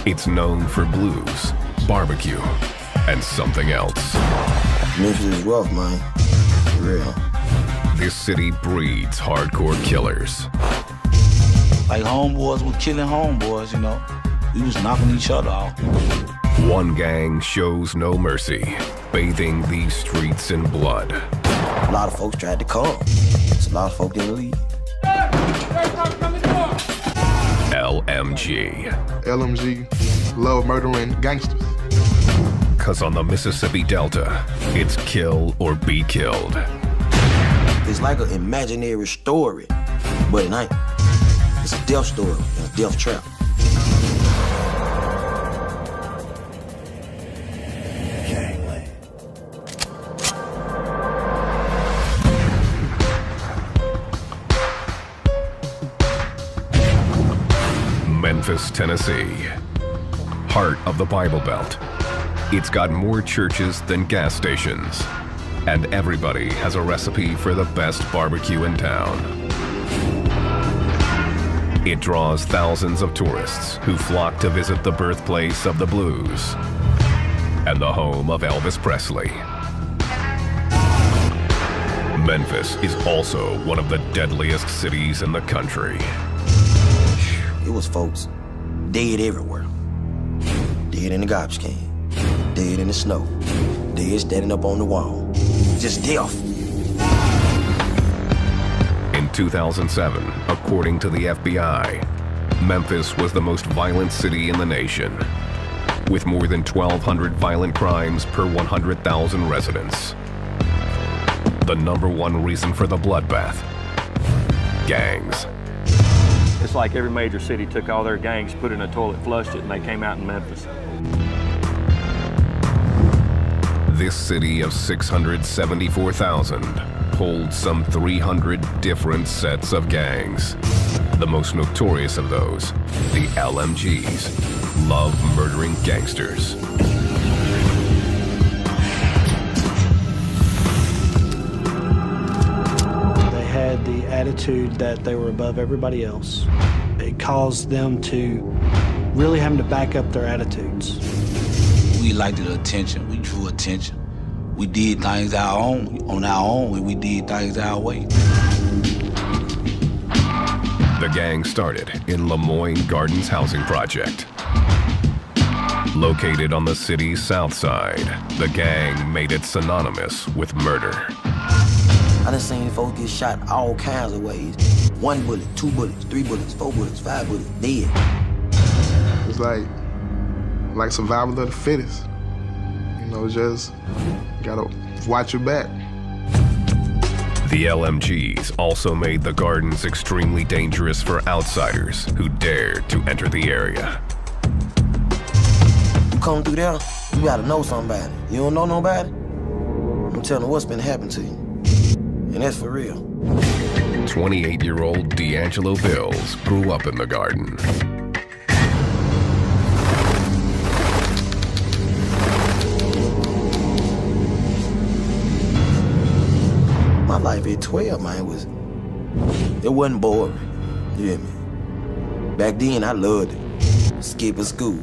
It's known for blues, barbecue, and something else. Memphis is rough, man. For real. This city breeds hardcore killers. Like homeboys were killing homeboys, you know. We was knocking each other out. One gang shows no mercy, bathing these streets in blood. A lot of folks tried to come. So a lot of folks didn't leave. LMG. LMG, love murdering gangsters. Cause on the Mississippi Delta, it's kill or be killed. It's like an imaginary story, but it ain't. It's a death story and a death trap. Memphis, Tennessee, heart of the Bible Belt. It's got more churches than gas stations, and everybody has a recipe for the best barbecue in town. It draws thousands of tourists who flock to visit the birthplace of the blues and the home of Elvis Presley. Memphis is also one of the deadliest cities in the country. It was folks dead everywhere. Dead in the garbage can, dead in the snow, dead standing up on the wall. Just death. In 2007, according to the FBI, Memphis was the most violent city in the nation, with more than 1,200 violent crimes per 100,000 residents. The #1 reason for the bloodbath: gangs. It's like every major city took all their gangs, put it in a toilet, flushed it, and they came out in Memphis. This city of 674,000 holds some 300 different sets of gangs. The most notorious of those, the LMGs, love murdering gangsters. They had the attitude that they were above everybody else. It caused them to really having to back up their attitudes. We liked the attention. We drew attention. We did things on our own, and we did things our way. The gang started in Lemoyne Gardens Housing Project. Located on the city's south side, the gang made it synonymous with murder. I done seen folks get shot all kinds of ways. 1 bullet, 2 bullets, 3 bullets, 4 bullets, 5 bullets, dead. It's like survival of the fittest. You know, just gotta watch your back. The LMGs also made the gardens extremely dangerous for outsiders who dared to enter the area. You come through there, you gotta know somebody. You don't know nobody? I'm telling you what's been happening to you. And that's for real. 28-year-old D'Angelo Bills grew up in the garden. My life at 12, man, it wasn't boring. You hear me? Back then, I loved it. Skipping school,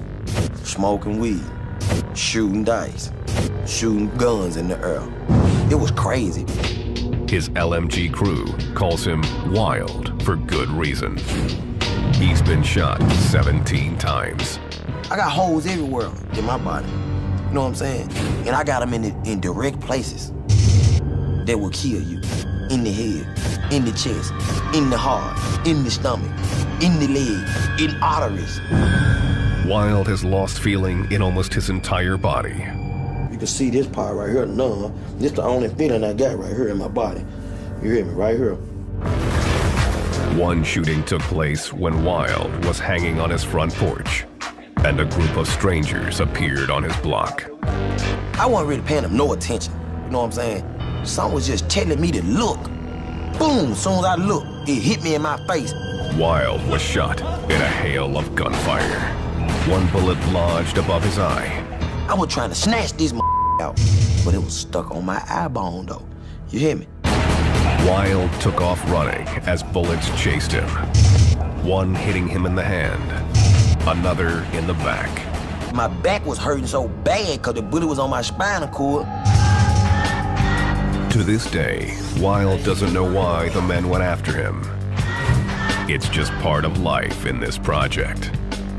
smoking weed, shooting dice, shooting guns in the air. It was crazy. His LMG crew calls him Wild for good reason. He's been shot 17 times. I got holes everywhere in my body. You know what I'm saying? And I got them in direct places that will kill you. In the head, in the chest, in the heart, in the stomach, in the leg, in arteries. Wild has lost feeling in almost his entire body. You can see this part right here, numb. This the only feeling I got right here in my body. You hear me? Right here. One shooting took place when Wild was hanging on his front porch, and a group of strangers appeared on his block. I wasn't really paying them no attention. You know what I'm saying? Someone was just telling me to look. Boom, as soon as I looked, it hit me in my face. Wild was shot in a hail of gunfire. One bullet lodged above his eye. I was trying to snatch this out, but it was stuck on my eye bone though. You hear me? Wild took off running as bullets chased him. One hitting him in the hand, another in the back. My back was hurting so bad because the bullet was on my spinal cord. To this day, Wild doesn't know why the men went after him. It's just part of life in this project.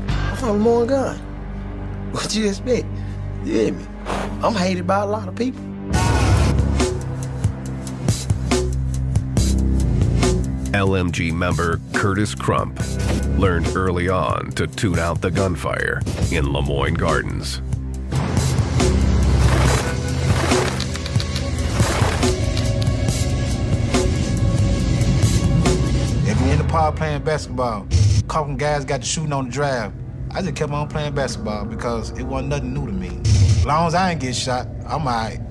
I'm from Lemoyne Gun. What you expect? You hear me? I'm hated by a lot of people. LMG member Curtis Crump learned early on to tune out the gunfire in Lemoyne Gardens. If you're in the park playing basketball, a couple guys got to shooting on the drive. I just kept on playing basketball because it wasn't nothing new to me. As long as I ain't get shot, I'm all right.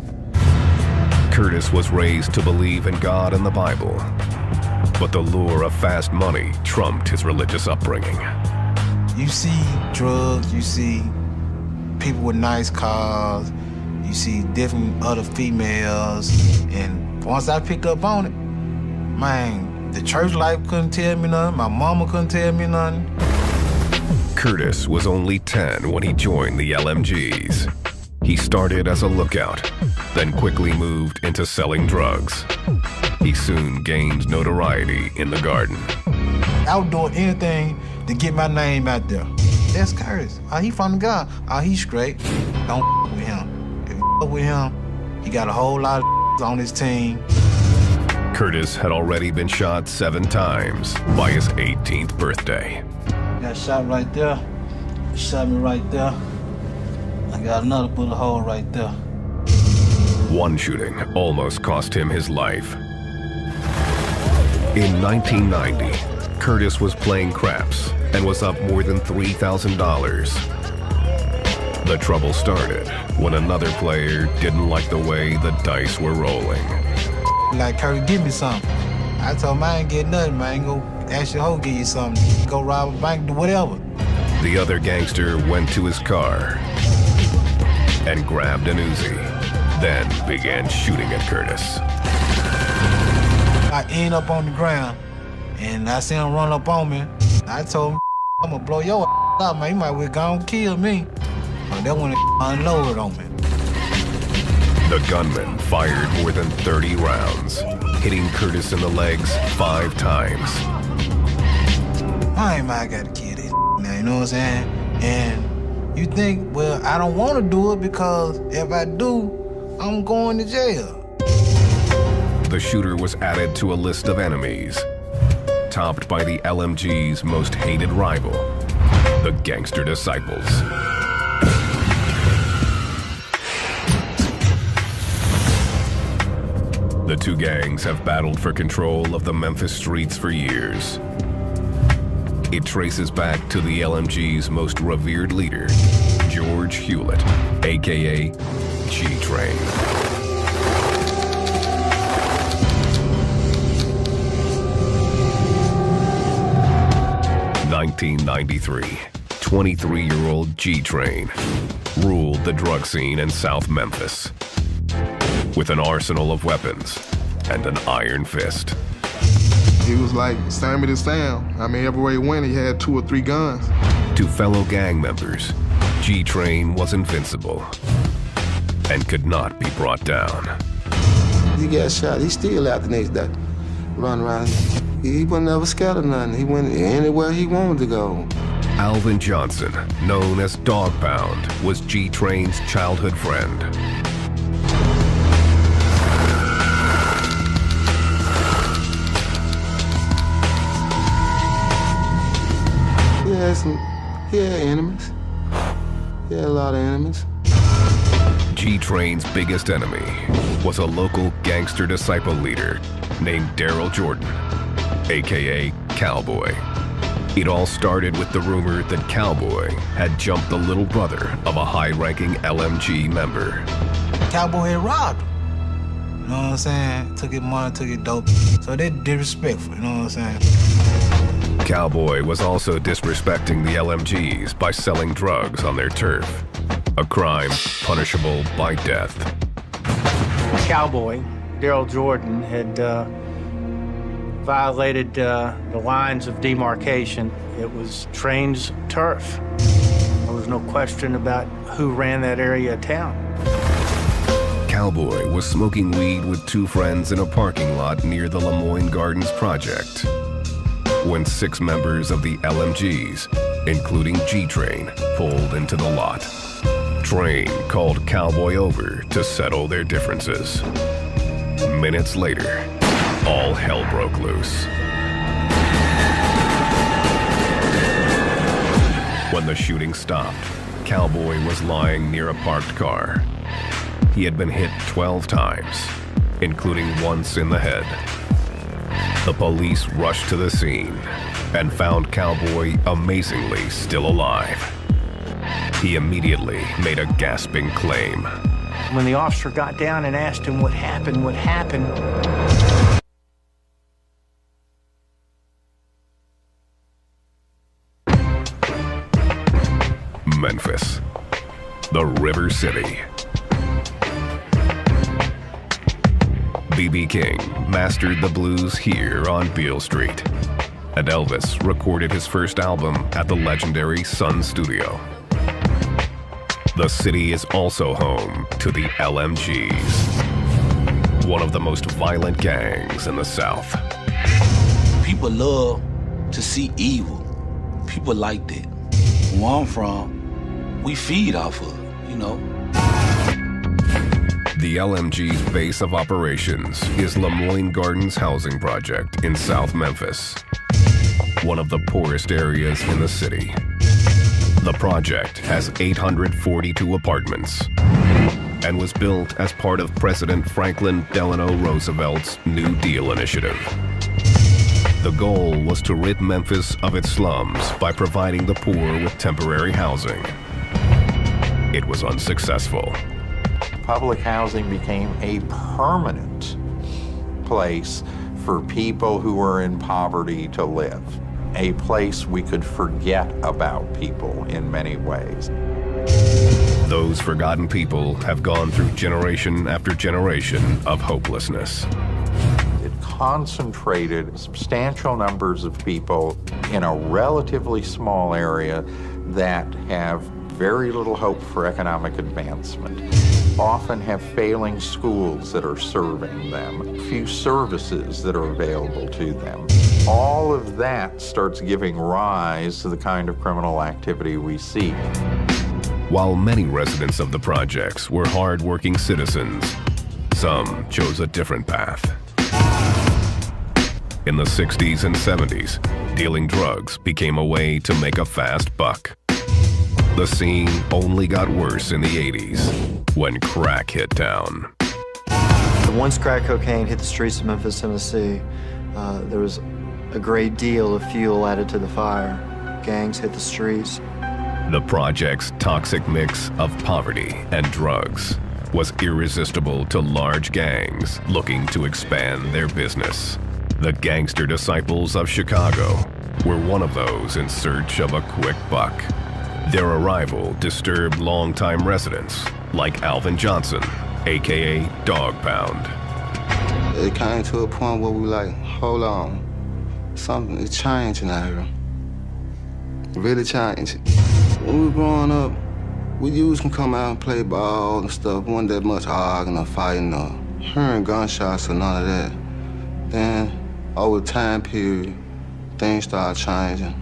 Curtis was raised to believe in God and the Bible, but the lure of fast money trumped his religious upbringing. You see drugs, you see people with nice cars, you see different other females, and once I picked up on it, man, the church life couldn't tell me nothing, my mama couldn't tell me nothing. Curtis was only 10 when he joined the LMGs. He started as a lookout, then quickly moved into selling drugs. He soon gained notoriety in the garden. I was doing anything to get my name out there. That's Curtis. Oh, he from the gun. Oh, he's straight. Don't with him. If you with him, he got a whole lot of on his team. Curtis had already been shot 7 times by his 18th birthday. Got shot right there. Shot me right there. I got another bullet hole right there. One shooting almost cost him his life. In 1990, Curtis was playing craps and was up more than $3,000. The trouble started when another player didn't like the way the dice were rolling. Like, Curry, give me something. I told him I ain't get nothing, man. Go ask your hoe, give you something. Go rob a bank, do whatever. The other gangster went to his car and grabbed an Uzi, then began shooting at Curtis. I end up on the ground, and I see him run up on me. I told him, I'm gonna blow your out, man. You might well go and kill me. But they wanna unload on me. The gunman fired more than 30 rounds, hitting Curtis in the legs 5 times. I gotta kill this now, you know what I'm saying? And you think, well, I don't wanna do it because if I do, I'm going to jail. The shooter was added to a list of enemies, topped by the LMG's most hated rival, the Gangster Disciples. The two gangs have battled for control of the Memphis streets for years. It traces back to the LMG's most revered leader, George Hewlett, aka G-Train. 1993, 23-year-old G-Train ruled the drug scene in South Memphis with an arsenal of weapons and an iron fist. He was like Sammy the Sam. I mean, everywhere he went, he had 2 or 3 guns. To fellow gang members, G-Train was invincible and could not be brought down. He got shot. He still out the next day, running around. He wasn't ever scared of nothing. He went anywhere he wanted to go. Alvin Johnson, known as Dog Pound, was G-Train's childhood friend. He had enemies. He had a lot of enemies. G-Train's biggest enemy was a local gangster disciple leader named Daryl Jordan, aka Cowboy. It all started with the rumor that Cowboy had jumped the little brother of a high-ranking LMG member. Cowboy had robbed him. You know what I'm saying? Took his money, took his dope. So they disrespectful, you know what I'm saying? Cowboy was also disrespecting the LMGs by selling drugs on their turf, a crime punishable by death. Cowboy, Daryl Jordan, had violated the lines of demarcation It was Train's turf. There was no question about who ran that area of town. Cowboy was smoking weed with two friends in a parking lot near the Lemoyne Gardens project when 6 members of the LMGs, including G-Train, pulled into the lot. Train called Cowboy over to settle their differences. Minutes later, all hell broke loose. When the shooting stopped, Cowboy was lying near a parked car. He had been hit 12 times, including once in the head. The police rushed to the scene and found Cowboy amazingly still alive. He immediately made a gasping claim. When the officer got down and asked him what happened, Memphis, the River City. B.B. King mastered the blues here on Beale Street, and Elvis recorded his first album at the legendary Sun Studio. The city is also home to the LMGs, one of the most violent gangs in the South. People love to see evil. People like that. Where I'm from, we feed off of it, you know. The LMG's base of operations is Lemoyne Gardens Housing Project in South Memphis, one of the poorest areas in the city. The project has 842 apartments and was built as part of President Franklin Delano Roosevelt's New Deal initiative. The goal was to rid Memphis of its slums by providing the poor with temporary housing. It was unsuccessful. Public housing became a permanent place for people who were in poverty to live, a place we could forget about people in many ways. Those forgotten people have gone through generation after generation of hopelessness. It concentrated substantial numbers of people in a relatively small area that have very little hope for economic advancement, often have failing schools that are serving them, few services that are available to them. All of that starts giving rise to the kind of criminal activity we see. While many residents of the projects were hard-working citizens, some chose a different path. In the 60s and 70s, dealing drugs became a way to make a fast buck. The scene only got worse in the 80s when crack hit town. Once crack cocaine hit the streets of Memphis, Tennessee, there was a great deal of fuel added to the fire. Gangs hit the streets. The project's toxic mix of poverty and drugs was irresistible to large gangs looking to expand their business. The gangster disciples of Chicago were one of those in search of a quick buck. Their arrival disturbed longtime residents like Alvin Johnson, aka Dog Pound. It came to a point where we like, hold on, something is changing out here. Really changing. When we were growing up, we used to come out and play ball and stuff. Wasn't that much arguing or fighting or hearing gunshots or none of that. Then, over the time period, things started changing.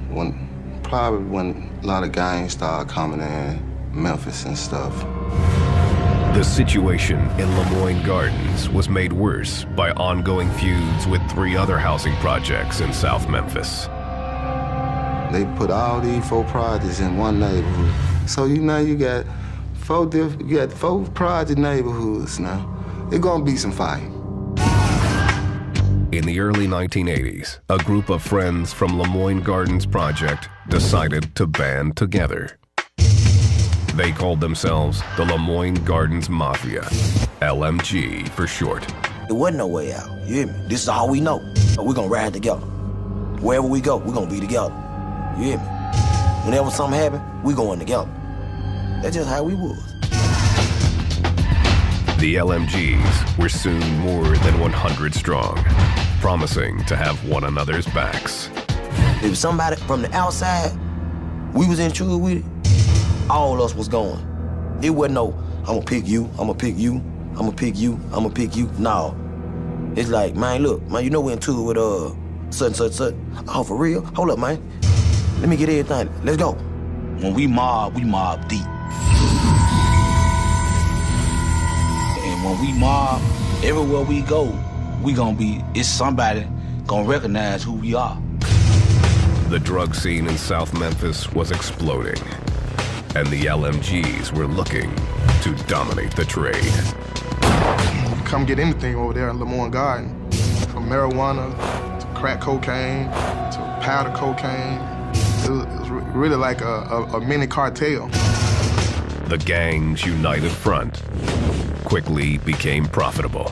Probably when a lot of gangs started coming in, Memphis and stuff. The situation in Lemoyne Gardens was made worse by ongoing feuds with 3 other housing projects in South Memphis. They put all these 4 projects in one neighborhood. So you got 4 project neighborhoods now. There's gonna be some fighting. In the early 1980s, a group of friends from Lemoyne Gardens Project decided to band together. They called themselves the Lemoyne Gardens Mafia, LMG for short. There wasn't no way out, you hear me? This is all we know. We're gonna ride together. Wherever we go, we're gonna be together. You hear me? Whenever something happen, we going together. That's just how we was. The LMGs were soon more than 100 strong, promising to have one another's backs. If somebody from the outside, we was in tune with it, all us was going. It wasn't no, I'm gonna pick you, I'm gonna pick you, I'm gonna pick you, I'm gonna pick you. No. It's like, man, look, man, you know we're in tune with such. Oh, for real? Hold up, man. Let me get everything. Let's go. When we mob deep. And when we mob, everywhere we go, it's somebody gonna recognize who we are. The drug scene in South Memphis was exploding, and the LMGs were looking to dominate the trade. Come get anything over there in Lemoyne Garden, from marijuana to crack cocaine to powder cocaine. It was really like a mini cartel. The gang's united front quickly became profitable.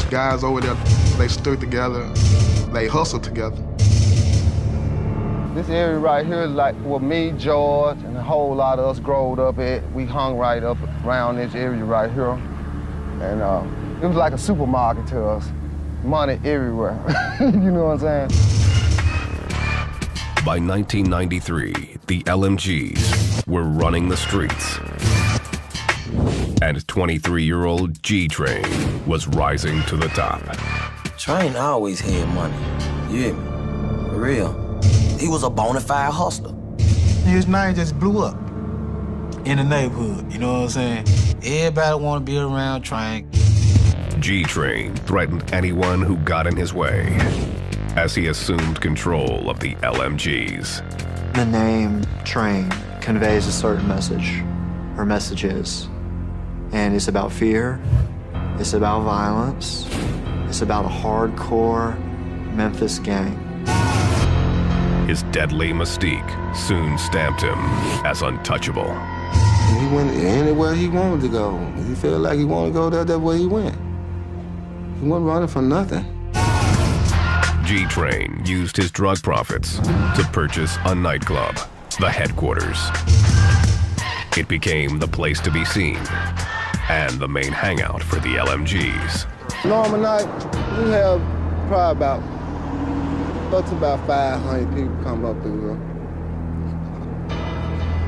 Guys over there, they stood together, they hustled together. This area right here is like where me, George, and a whole lot of us growed up at. We hung right up around this area right here. And it was like a supermarket to us. Money everywhere. You know what I'm saying? By 1993, the LMGs were running the streets. And 23-year-old G-Train was rising to the top. Train always had money. You hear me? For real. He was a bona fide hustler. His name just blew up in the neighborhood, you know what I'm saying? Everybody want to be around Train. G-Train threatened anyone who got in his way as he assumed control of the LMGs. The name Train conveys a certain message, or messages. And it's about fear, it's about violence, it's about a hardcore Memphis gang. His deadly mystique soon stamped him as untouchable. He went anywhere he wanted to go. He felt like he wanted to go there, that's where he went. He wasn't running for nothing. G-Train used his drug profits to purchase a nightclub, the Headquarters. It became the place to be seen and the main hangout for the LMGs. Normal night, we have probably up to about 500 people come up through here.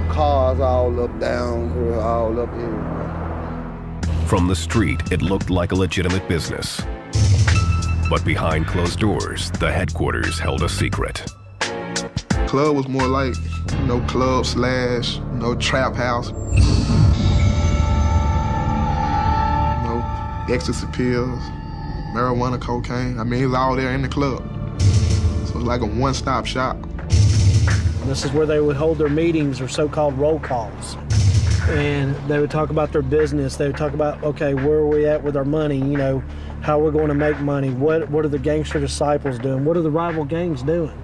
Cars all up, down here, all up here. From the street, it looked like a legitimate business. But behind closed doors, the Headquarters held a secret. Club was more like, club slash, trap house. Ecstasy pills, marijuana, cocaine. I mean, it's all there in the club. So it's like a one-stop shop. This is where they would hold their meetings or so-called roll calls. And they would talk about their business. They would talk about, okay, where are we at with our money? How we're going to make money. What are the gangster disciples doing? What are the rival gangs doing?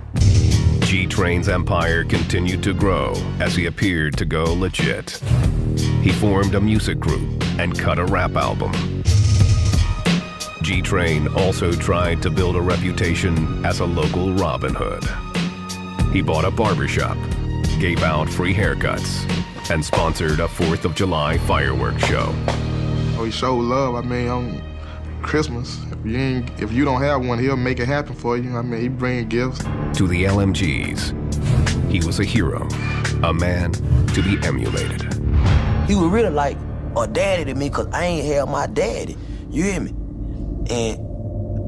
G-Train's empire continued to grow as he appeared to go legit. He formed a music group and cut a rap album. G-Train also tried to build a reputation as a local Robin Hood. He bought a barbershop, gave out free haircuts, and sponsored a 4th of July fireworks show. He showed love, on Christmas. If you don't have one, he'll make it happen for you. He bring gifts. To the LMGs, he was a hero, a man to be emulated. He was really like a daddy to me because I ain't had my daddy. You hear me? And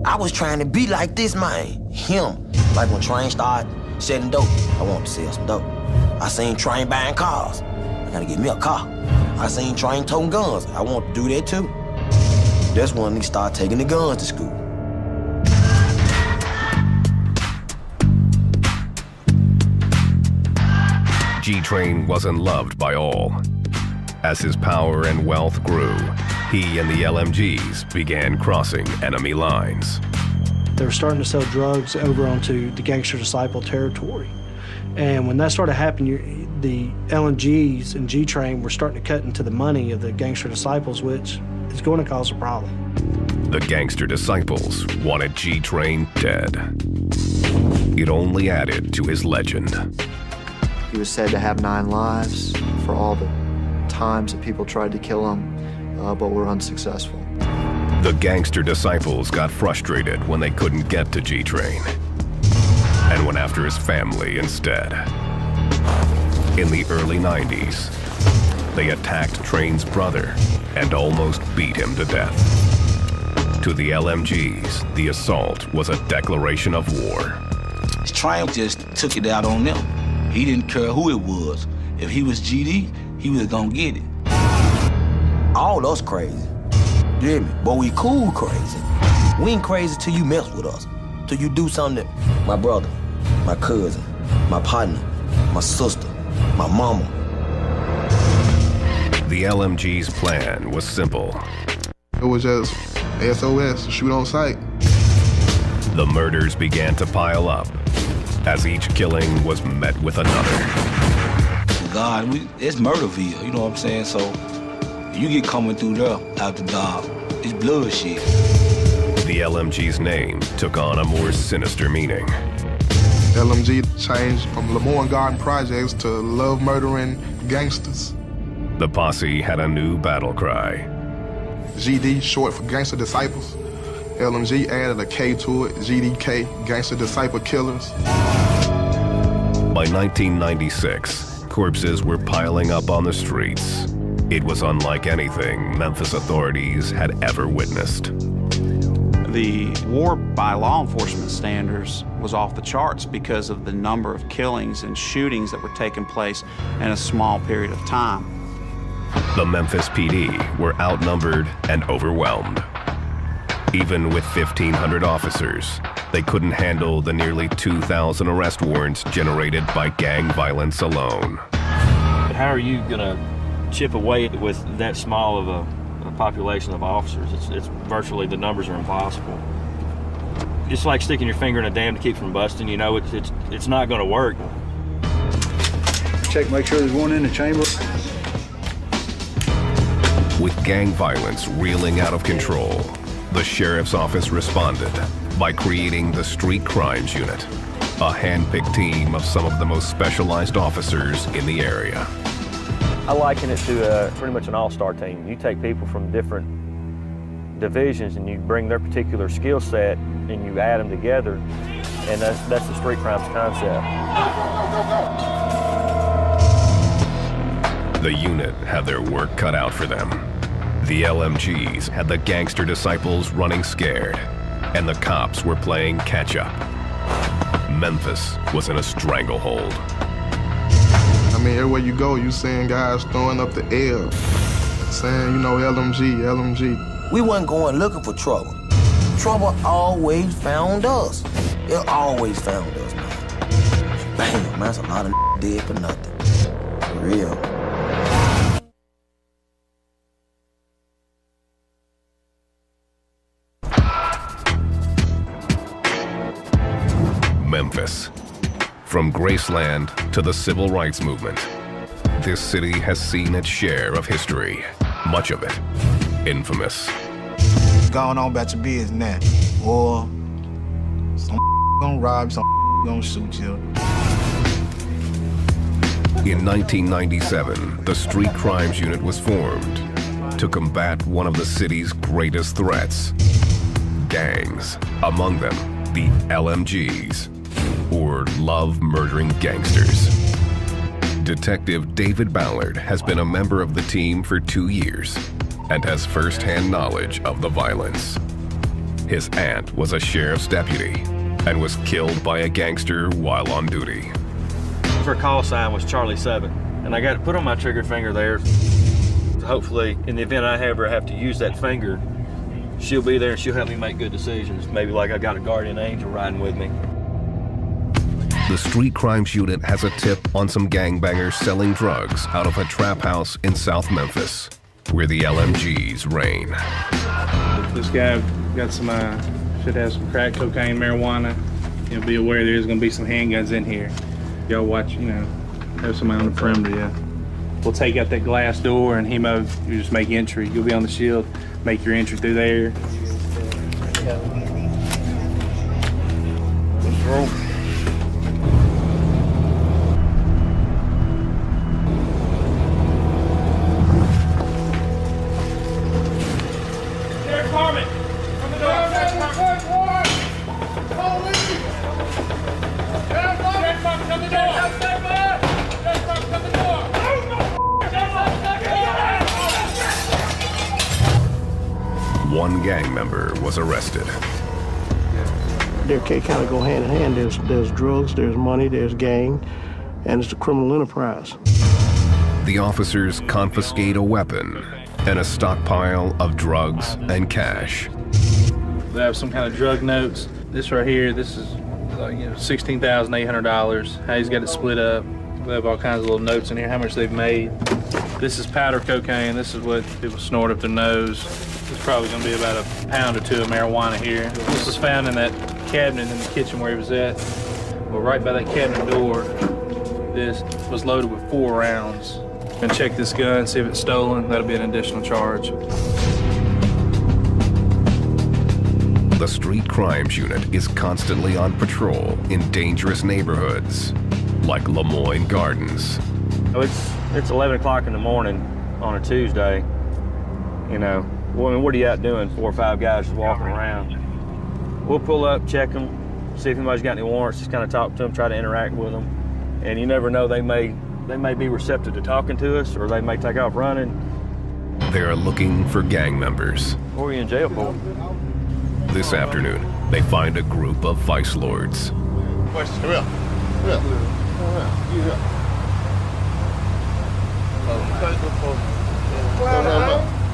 I was trying to be like this man, him. Like when Train started selling dope, I wanted to sell some dope. I seen Train buying cars, I gotta get me a car. I seen Train toting guns, I want to do that too. That's when he started taking the guns to school. G-Train wasn't loved by all. As his power and wealth grew, he and the LMGs began crossing enemy lines. They were starting to sell drugs over onto the gangster disciple territory. And when that started happening, the LMGs and G-Train were starting to cut into the money of the gangster disciples, which is going to cause a problem. The gangster disciples wanted G-Train dead. It only added to his legend. He was said to have 9 lives for all the times that people tried to kill him, but were unsuccessful. The gangster disciples got frustrated when they couldn't get to G-Train. and went after his family instead. In the early 90s, they attacked Train's brother and almost beat him to death. To the LMGs, the assault was a declaration of war. Train just took it out on them. He didn't care who it was. If he was GD, he was gonna get it. All us crazy. You hear me? But we cool crazy. We ain't crazy till you mess with us. Till you do something that my brother, my cousin, my partner, my sister, my mama. The LMG's plan was simple. It was just SOS, shoot on sight. The murders began to pile up as each killing was met with another. God, it's Murderville, you know what I'm saying? So you get coming through there after dark, it's bloodshed. The LMG's name took on a more sinister meaning. LMG changed from Lemoyne Garden Projects to Love Murdering Gangsters. The posse had a new battle cry. GD, short for Gangster Disciples. LMG added a K to it, GDK, Gangster Disciple Killers. By 1996, corpses were piling up on the streets. It was unlike anything Memphis authorities had ever witnessed. The war by law enforcement standards was off the charts because of the number of killings and shootings that were taking place in a small period of time. The Memphis PD were outnumbered and overwhelmed. Even with 1,500 officers, they couldn't handle the nearly 2,000 arrest warrants generated by gang violence alone. How are you gonna chip away with that small of a population of officers? It's virtually, the numbers are impossible. It's like sticking your finger in a dam to keep from busting. You know, it's not gonna work. Check, make sure there's one in the chamber. With gang violence reeling out of control, the sheriff's office responded by creating the Street Crimes Unit, a hand-picked team of some of the most specialized officers in the area. I liken it to pretty much an all-star team. You take people from different divisions and you bring their particular skill set and you add them together, and that's the street crimes concept. The unit had their work cut out for them. The LMGs had the gangster disciples running scared, and the cops were playing catch-up. Memphis was in a stranglehold. I mean, everywhere you go, you seeing guys throwing up the L, saying, you know, LMG, LMG. We wasn't going looking for trouble. Trouble always found us. It always found us, man. Bam, man, that's a lot of dead for nothing. For real. Memphis. From Graceland to the Civil Rights Movement, this city has seen its share of history, much of it infamous. Going on about your business now, or some gonna rob, some gonna shoot you. In 1997, the Street Crimes Unit was formed to combat one of the city's greatest threats, gangs, among them the LMGs, or Love Murdering Gangsters. Detective David Ballard has been a member of the team for 2 years and has first-hand knowledge of the violence. His aunt was a sheriff's deputy and was killed by a gangster while on duty. Her call sign was Charlie 7, and I got to put on my trigger finger there. Hopefully, in the event I ever have to use that finger, she'll be there and she'll help me make good decisions. Maybe like I got a guardian angel riding with me. The Street Crimes Unit has a tip on some gangbangers selling drugs out of a trap house in South Memphis, where the LMGs reign. This guy got some, should have some crack cocaine, marijuana. You'll be aware there's gonna be some handguns in here. Y'all watch, you know, have somebody on the perimeter, yeah. We'll take out that glass door and hemo, you just make entry. You'll be on the shield, make your entry through there. Let's roll. one gang member was arrested. They kind of go hand in hand. There's drugs, there's money, there's gang, and it's a criminal enterprise. The officers confiscate a weapon and a stockpile of drugs and cash. They have some kind of drug notes. This right here, this is $16,800. How he's got it split up. They have all kinds of little notes in here, how much they've made. This is powder cocaine. This is what people snort up their nose. There's probably gonna be about a pound or two of marijuana here. This was found in that cabinet in the kitchen where he was at. Well, right by that cabinet door, this was loaded with 4 rounds. And check this gun, see if it's stolen. That'll be an additional charge. The Street Crimes Unit is constantly on patrol in dangerous neighborhoods like Lemoyne Gardens. It's 11 o'clock in the morning on a Tuesday. You know, well, I mean, what are you out doing? 4 or 5 guys just walking around. We'll pull up, check them, see if anybody's got any warrants, just kind of talk to them, try to interact with them. And you never know, they may be receptive to talking to us, or they may take off running. They are looking for gang members. What were you in jail for? This afternoon, they find a group of vice lords. Question. Come here.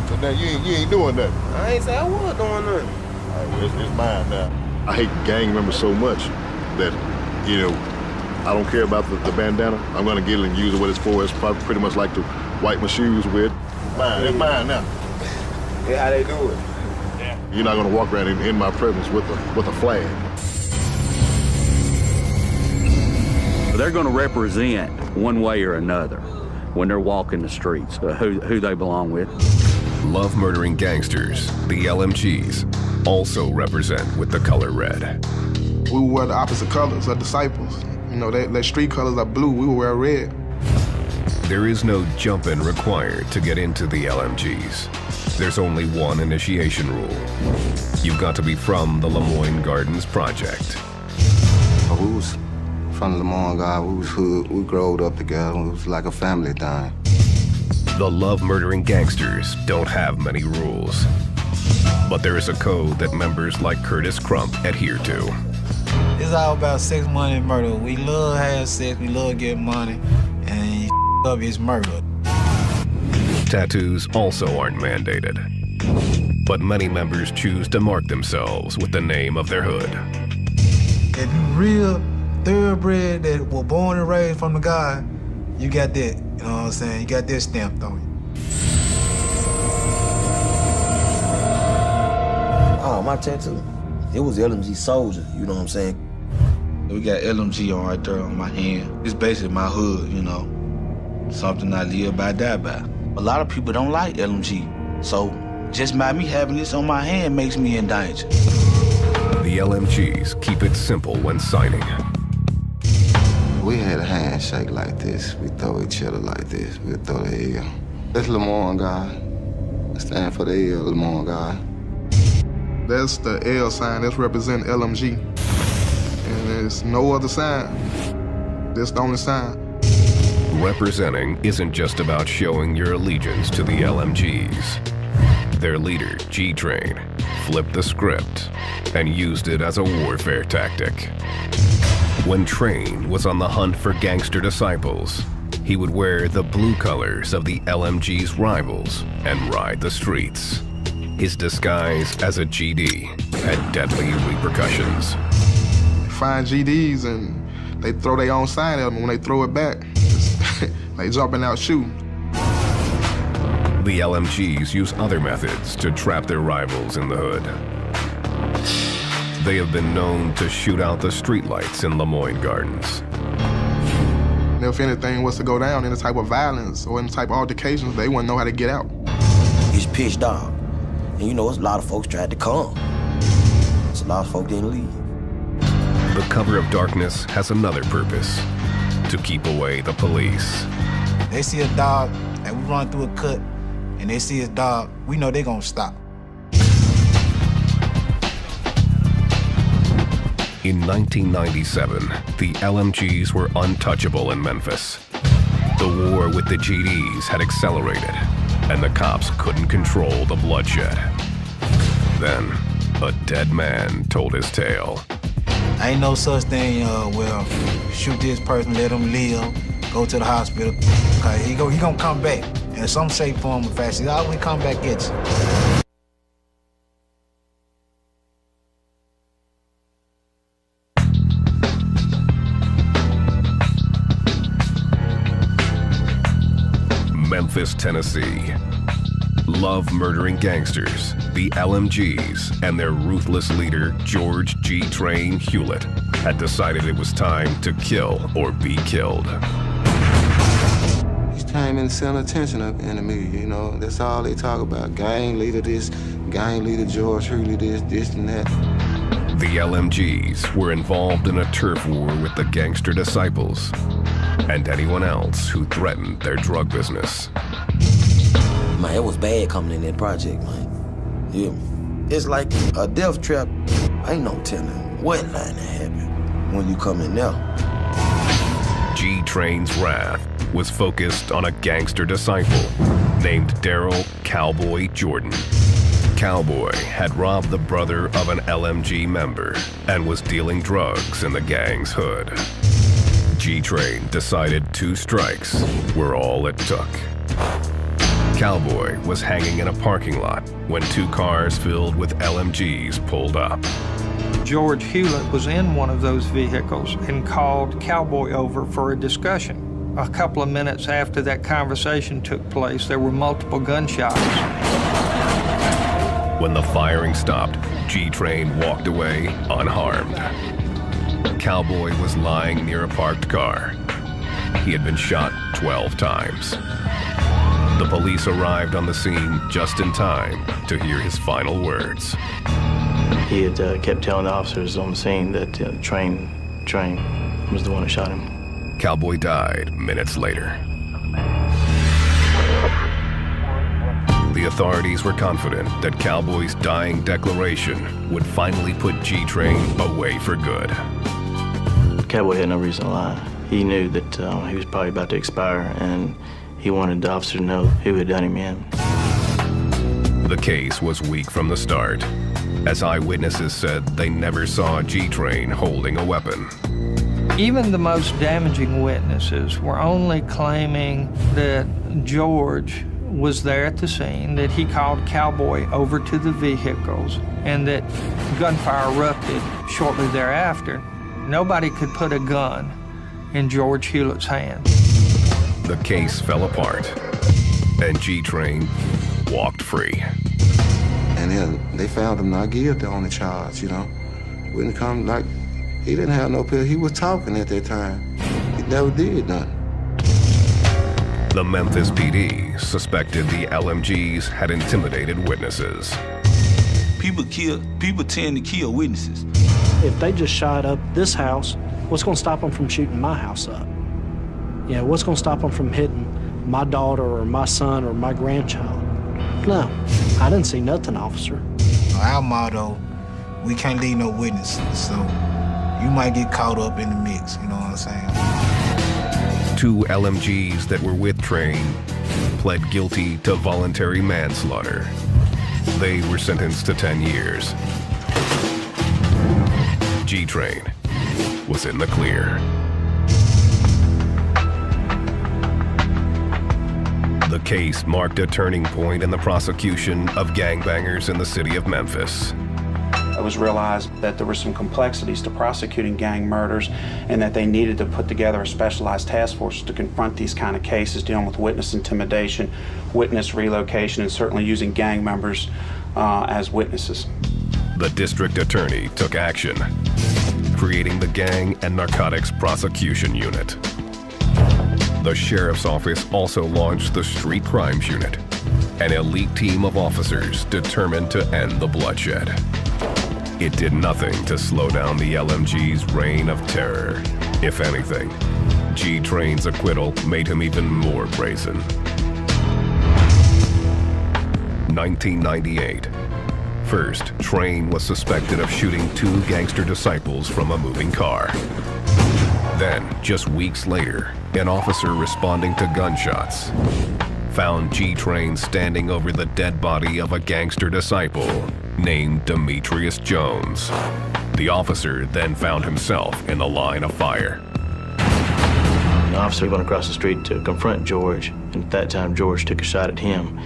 So now you ain't doing nothing. I ain't say I was doing nothing. All right, well, it's mine now. I hate gang members so much that, I don't care about the bandana. I'm gonna get it and use it what it's for. It's probably pretty much like to wipe my shoes with. It's mine now. Yeah, how they do it? Yeah. You're not gonna walk around in my presence with a flag. They're gonna represent one way or another when they're walking the streets, who they belong with. Love murdering gangsters, the LMGs, also represent with the color red. We will wear the opposite colors of disciples. Their street colors are blue, we will wear red. There is no jump-in required to get into the LMGs. There's only one initiation rule. You've got to be from the Lemoyne Gardens Project. We was from Lemoyne Gardens, we was hood, we growed up together, it was like a family thing. The love-murdering gangsters don't have many rules. But there is a code that members like Curtis Crump adhere to. It's all about sex, money, and murder. We love having sex, we love getting money, and up is murder. Tattoos also aren't mandated. But many members choose to mark themselves with the name of their hood. If you real thoroughbred that were born and raised from the God, you got that, you know what I'm saying? You got that stamped on you. Oh, my tattoo. It was LMG Soldier, you know what I'm saying? We got LMG on right there on my hand. It's basically my hood, something I live by, die by. A lot of people don't like LMG, so just by me having this on my hand makes me in danger. The LMGs keep it simple when signing. We had a handshake like this. We throw each other like this. We throw the L. That's Lemoyne God. I stand for the L, Lemoyne God. That's the L sign, that's representing LMG. And there's no other sign. That's the only sign. Representing isn't just about showing your allegiance to the LMGs. Their leader, G-Train, flipped the script and used it as a warfare tactic. When Train was on the hunt for gangster disciples, he would wear the blue colors of the LMG's rivals and ride the streets. His disguise as a GD had deadly repercussions. They find GDs and they throw their own sign at them. When they throw it back, they jumping out shooting. The LMGs use other methods to trap their rivals in the hood. They have been known to shoot out the streetlights in Lemoyne Gardens. And if anything was to go down, any type of violence or any type of altercations, they wouldn't know how to get out. It's pitch dark. And it's a lot of folks tried to come. So a lot of folks didn't leave. The cover of darkness has another purpose: to keep away the police. They see a dog, and we run through a cut, and they see his dog, we know they're gonna stop. In 1997, the LMGs were untouchable in Memphis. The war with the GDs had accelerated, and the cops couldn't control the bloodshed. Then, a dead man told his tale. Ain't no such thing, well, shoot this person, let him live, go to the hospital, cause he gonna come back. In some shape, form, or fashion, he always come back at you. Memphis, Tennessee. Love murdering gangsters, the LMGs, and their ruthless leader, George G. Train Hewlett, had decided it was time to kill or be killed. Each time in the center attention up in the media, you know, that's all they talk about. Gang leader this, gang leader George Hewlett this and that. The LMGs were involved in a turf war with the gangster disciples and anyone else who threatened their drug business. Man, it was bad coming in that project, man. Yeah. It's like a death trap. Ain't no telling what line to happen when you come in there. G-Train's wrath was focused on a gangster disciple named Daryl Cowboy Jordan. Cowboy had robbed the brother of an LMG member and was dealing drugs in the gang's hood. G-Train decided 2 strikes were all it took. Cowboy was hanging in a parking lot when 2 cars filled with LMGs pulled up. George Hewlett was in one of those vehicles and called Cowboy over for a discussion. A couple of minutes after that conversation took place, there were multiple gunshots. When the firing stopped, G-Train walked away unharmed. Cowboy was lying near a parked car. He had been shot 12 times. The police arrived on the scene just in time to hear his final words. He had kept telling the officers on the scene that Train was the one who shot him. Cowboy died minutes later. The authorities were confident that Cowboy's dying declaration would finally put G-Train away for good. Cowboy had no reason to lie. He knew that he was probably about to expire, and he wanted the officer to know who had done him in. The case was weak from the start, as eyewitnesses said they never saw G-Train holding a weapon. Even the most damaging witnesses were only claiming that George was there at the scene, that he called Cowboy over to the vehicles, and that gunfire erupted shortly thereafter. Nobody could put a gun in George Hewlett's hand. The case fell apart, and G-Train walked free. And then they found him not guilty on the charge, you know. Wouldn't come like, he didn't have no pill. He was talking at that time. He never did nothing. The Memphis PD suspected the LMGs had intimidated witnesses. People tend to kill witnesses. If they just shot up this house, what's going to stop them from shooting my house up? You know, what's going to stop them from hitting my daughter or my son or my grandchild? No, I didn't see nothing, officer. Our motto, we can't leave no witnesses, so you might get caught up in the mix, you know what I'm saying? 2 LMGs that were with Train pled guilty to voluntary manslaughter. They were sentenced to 10 years. G-Train was in the clear. The case marked a turning point in the prosecution of gangbangers in the city of Memphis. It was realized that there were some complexities to prosecuting gang murders and that they needed to put together a specialized task force to confront these kind of cases dealing with witness intimidation, witness relocation, and certainly using gang members as witnesses. The district attorney took action, creating the Gang and Narcotics Prosecution Unit. The sheriff's office also launched the Street Crimes Unit, an elite team of officers determined to end the bloodshed. It did nothing to slow down the LMG's reign of terror. If anything, G-Train's acquittal made him even more brazen. 1998. First, Train was suspected of shooting 2 gangster disciples from a moving car. Then, just weeks later, an officer responding to gunshots found G-Train standing over the dead body of a gangster disciple named Demetrius Jones. The officer then found himself in the line of fire. The officer went across the street to confront George, and at that time George took a shot at him,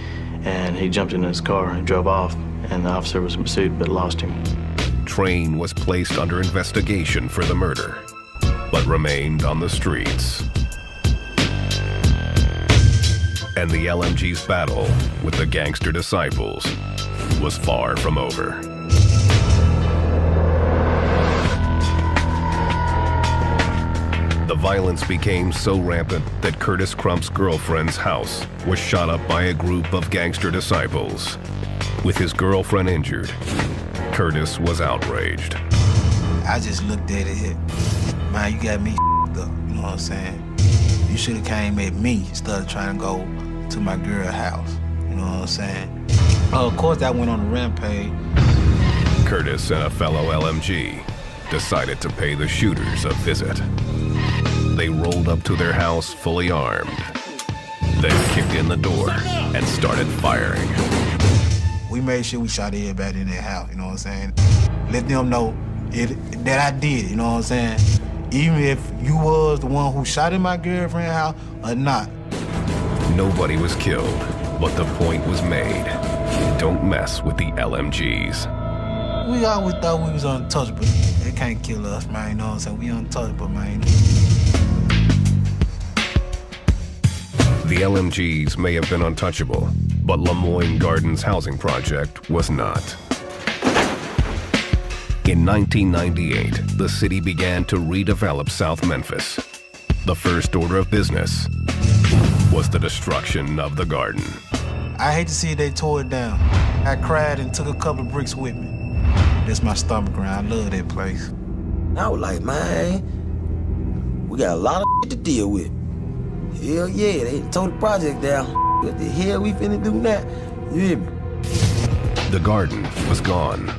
and he jumped into his car and drove off, and the officer was pursued but lost him. Train was placed under investigation for the murder, but remained on the streets. And the LMG's battle with the gangster disciples was far from over. The violence became so rampant that Curtis Crump's girlfriend's house was shot up by a group of gangster disciples. With his girlfriend injured, Curtis was outraged. I just looked at it, man, you got me up, you know what I'm saying? You should have came at me instead of trying to go to my girl's house, you know what I'm saying? Of course, I went on a rampage. Curtis and a fellow LMG decided to pay the shooters a visit. They rolled up to their house fully armed, then kicked in the door and started firing. We made sure we shot everybody in their house, you know what I'm saying? Let them know that I did it, you know what I'm saying? Even if you was the one who shot in my girlfriend's house or not. Nobody was killed, but the point was made. Don't mess with the LMGs. We always thought we was untouchable. They can't kill us, man, you know what I'm saying? We untouchable, man. The LMGs may have been untouchable, but Lemoyne Gardens housing project was not. In 1998, the city began to redevelop South Memphis. The first order of business was the destruction of the garden. I hate to see they tore it down. I cried and took a couple of bricks with me. That's my stomach ground. I love that place. I was like, man, we got a lot of to deal with. Hell yeah, they tore the project down. What the hell we finna do now? You hear me? The garden was gone,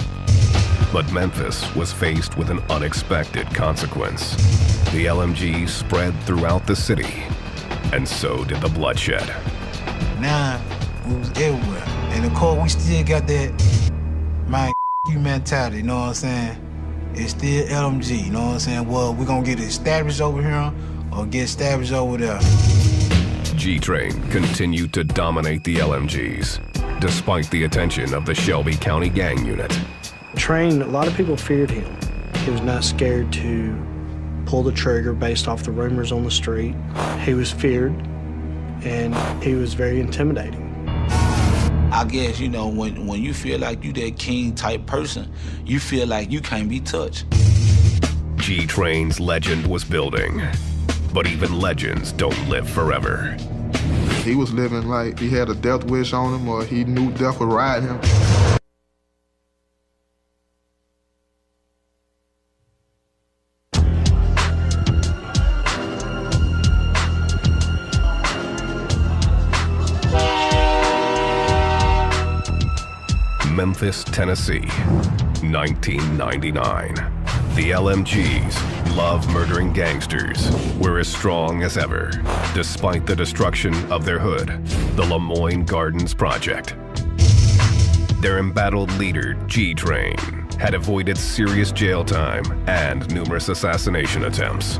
but Memphis was faced with an unexpected consequence. The LMGs spread throughout the city, and so did the bloodshed. Now, we was everywhere. And of course, we still got that, man, you mentality, you know what I'm saying? It's still LMG, you know what I'm saying? Well, we're gonna get it established over here or get established over there. G-Train continued to dominate the LMGs, despite the attention of the Shelby County Gang Unit. Train, a lot of people feared him. He was not scared to pull the trigger based off the rumors on the street. He was feared, and he was very intimidating. I guess, you know, when you feel like you that king type person, you feel like you can't be touched. G-Train's legend was building, but even legends don't live forever. He was living like he had a death wish on him, or he knew death would ride him. Memphis, Tennessee, 1999. The LMGs, love murdering gangsters, were as strong as ever, despite the destruction of their hood, the Lemoyne Gardens Project. Their embattled leader, G-Train, had avoided serious jail time and numerous assassination attempts.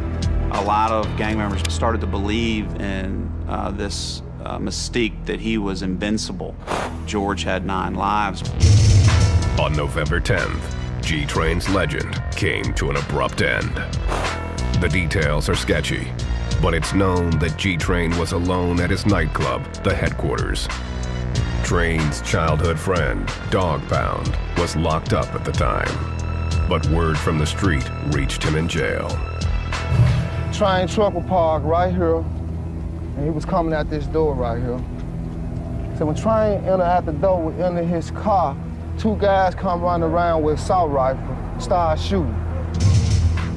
A lot of gang members started to believe in this mystique that he was invincible. George had 9 lives. On November 10th, G-Train's legend came to an abrupt end. The details are sketchy, but it's known that G-Train was alone at his nightclub, the Headquarters. Train's childhood friend, Dog Pound, was locked up at the time, but word from the street reached him in jail. Train truck was parked right here, and he was coming out this door right here. So when Train entered out the door, we entered his car, 2 guys come running around with assault rifle, start shooting.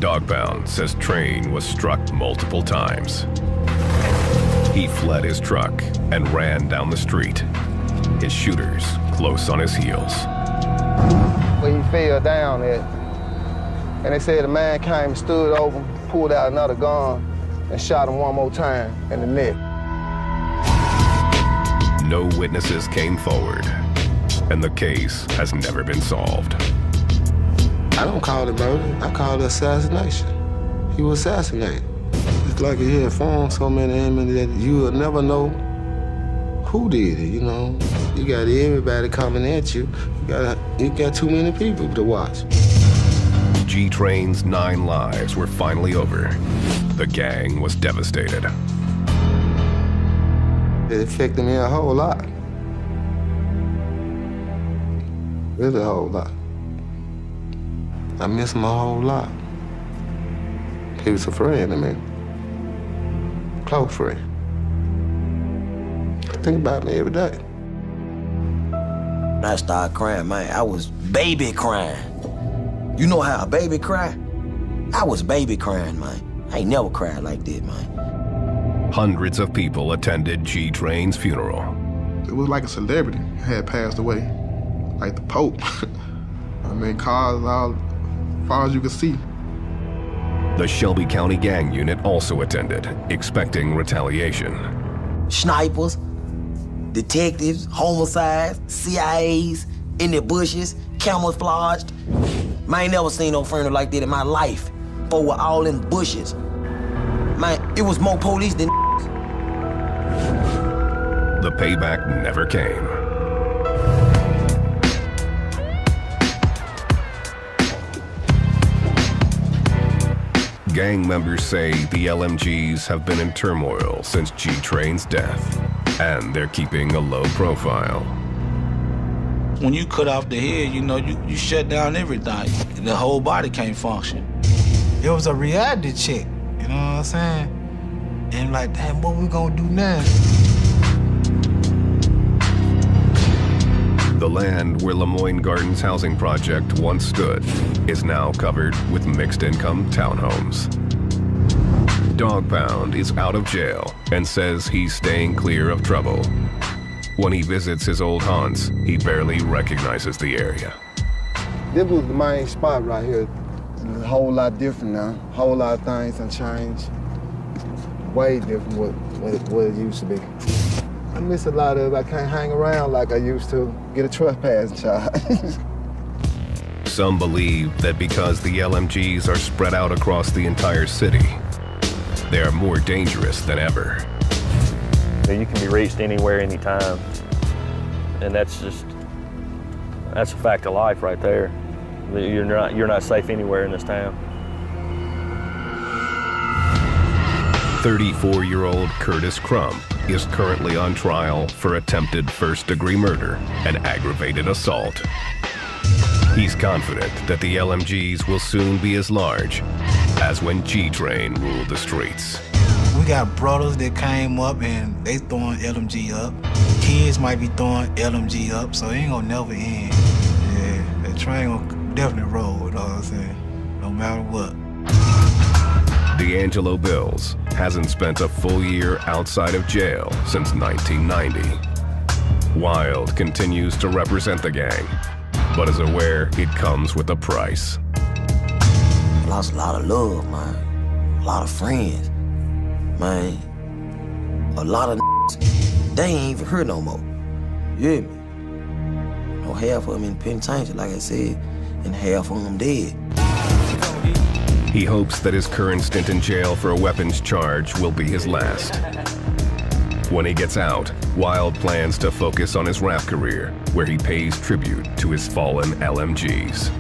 Dogbound says Train was struck multiple times. He fled his truck and ran down the street, his shooters close on his heels. Where he fell down at, and they said the man came and stood over, pulled out another gun, and shot him one more time in the neck. No witnesses came forward, and the case has never been solved. I don't call it murder. I call it assassination. He was assassinated. It's like he had formed so many enemies that you will never know who did it, you know. You got everybody coming at you. You got too many people to watch. G-Train's 9 lives were finally over. The gang was devastated. It affected me a whole lot. Really a whole lot. I miss him a whole lot. He was a friend to me. Close friend. Think about me every day. When I started crying, man, I was baby crying. You know how a baby cry? I was baby crying, man. I ain't never cried like that, man. Hundreds of people attended G-Train's funeral. It was like a celebrity had passed away, like the Pope. I mean, cars all as far as you could see. The Shelby County Gang Unit also attended, expecting retaliation. Snipers, detectives, homicides, CIAs, in the bushes, camouflaged. Man, I ain't never seen no funeral like that in my life. But we're all in bushes. Man, it was more police than The payback never came. Gang members say the LMGs have been in turmoil since G-Train's death, and they're keeping a low profile. When you cut off the head, you know, you shut down everything. The whole body can't function. It was a reality check, you know what I'm saying? And like, damn, what we gonna do now? The land where Lemoyne Gardens housing project once stood is now covered with mixed-income townhomes. Dog Pound is out of jail and says he's staying clear of trouble. When he visits his old haunts, he barely recognizes the area. This was the main spot right here. It's a whole lot different now. A whole lot of things have changed. Way different what it used to be. I miss a lot of it. I can't hang around like I used to. Get a trespass charge. Some believe that because the LMGs are spread out across the entire city, they are more dangerous than ever. You can be reached anywhere, anytime. And that's a fact of life right there. You're not safe anywhere in this town. 34-year-old Curtis Crump is currently on trial for attempted first-degree murder and aggravated assault. He's confident that the LMGs will soon be as large as when G-Train ruled the streets. We got brothers that came up and they throwing LMG up. Kids might be throwing LMG up, so it ain't gonna never end. Yeah, that train gonna definitely roll, you know what I'm saying? No matter what. D'Angelo Bills hasn't spent a full year outside of jail since 1990. Wild continues to represent the gang, but is aware it comes with a price. Lost a lot of love, man. A lot of friends. Man, a lot of they ain't even here no more. You hear me? No, half of them in the penitentiary, like I said, and half of them dead. He hopes that his current stint in jail for a weapons charge will be his last. When he gets out, Wild plans to focus on his rap career, where he pays tribute to his fallen LMGs.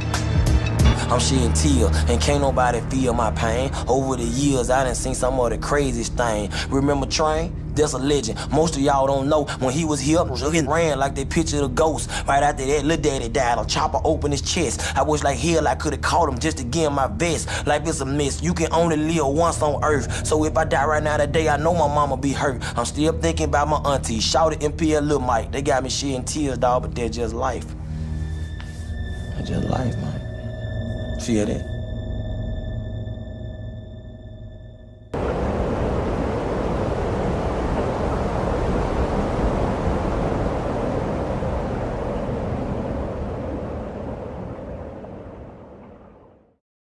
I'm shedding tears, and can't nobody feel my pain. Over the years, I done seen some of the craziest thing. Remember Train? That's a legend. Most of y'all don't know. When he was here, he ran like they pictured a ghost. Right after that, Lil Daddy died. A chopper opened his chest. I wish like hell I could've caught him just to give him my best. Life is a mess. You can only live once on earth. So if I die right now today, I know my mama be hurt. I'm still thinking about my auntie. Shout it MP and Lil Mike. They got me shedding tears, dog, but they're just life. That's just life, man. Feel that?